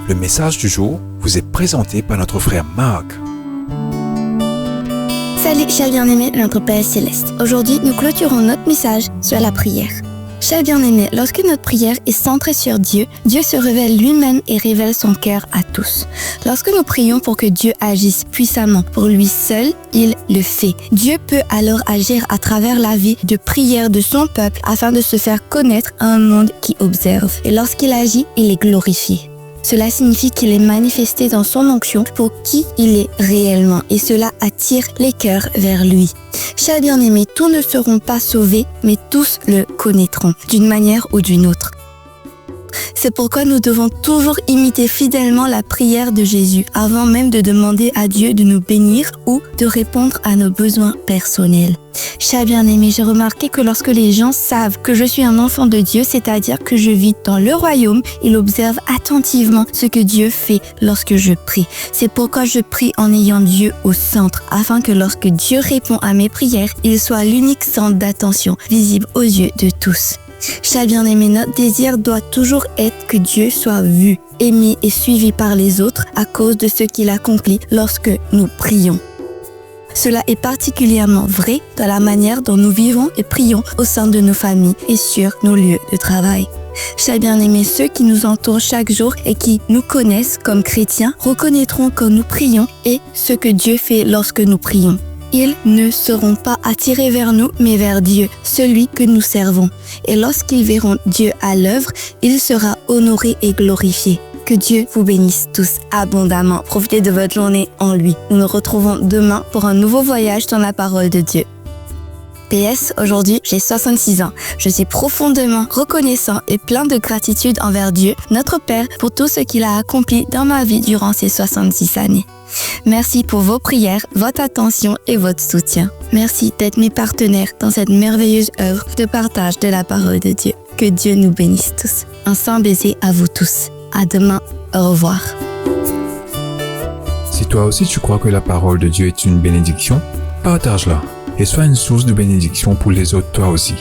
Le message du jour vous est présenté par notre frère Marc. Salut chers bien-aimés de notre Père Céleste. Aujourd'hui, nous clôturons notre message sur la prière. Chers bien-aimés, lorsque notre prière est centrée sur Dieu, Dieu se révèle lui-même et révèle son cœur à tous. Lorsque nous prions pour que Dieu agisse puissamment pour lui seul, il le fait. Dieu peut alors agir à travers la vie de prière de son peuple afin de se faire connaître à un monde qui observe. Et lorsqu'il agit, il est glorifié. Cela signifie qu'il est manifesté dans son onction pour qui il est réellement et cela attire les cœurs vers lui. Chers bien-aimés, tous ne seront pas sauvés, mais tous le connaîtront d'une manière ou d'une autre. C'est pourquoi nous devons toujours imiter fidèlement la prière de Jésus avant même de demander à Dieu de nous bénir ou de répondre à nos besoins personnels. Chers bien-aimés, j'ai remarqué que lorsque les gens savent que je suis un enfant de Dieu, c'est-à-dire que je vis dans le royaume, ils observent attentivement ce que Dieu fait lorsque je prie. C'est pourquoi je prie en ayant Dieu au centre, afin que lorsque Dieu répond à mes prières, il soit l'unique centre d'attention, visible aux yeux de tous. Chers bien-aimés, notre désir doit toujours être que Dieu soit vu, aimé et suivi par les autres à cause de ce qu'il accomplit lorsque nous prions. Cela est particulièrement vrai dans la manière dont nous vivons et prions au sein de nos familles et sur nos lieux de travail. Chers bien-aimés, ceux qui nous entourent chaque jour et qui nous connaissent comme chrétiens reconnaîtront que nous prions et ce que Dieu fait lorsque nous prions. Ils ne seront pas attirés vers nous, mais vers Dieu, celui que nous servons. Et lorsqu'ils verront Dieu à l'œuvre, il sera honoré et glorifié. Que Dieu vous bénisse tous abondamment. Profitez de votre journée en lui. Nous nous retrouvons demain pour un nouveau voyage dans la parole de Dieu. PS, aujourd'hui, j'ai 66 ans. Je suis profondément reconnaissant et plein de gratitude envers Dieu, notre Père, pour tout ce qu'il a accompli dans ma vie durant ces 66 années. Merci pour vos prières, votre attention et votre soutien. Merci d'être mes partenaires dans cette merveilleuse œuvre de partage de la parole de Dieu. Que Dieu nous bénisse tous. Un saint baiser à vous tous. À demain. Au revoir. Si toi aussi tu crois que la parole de Dieu est une bénédiction, partage-la et sois une source de bénédiction pour les autres toi aussi.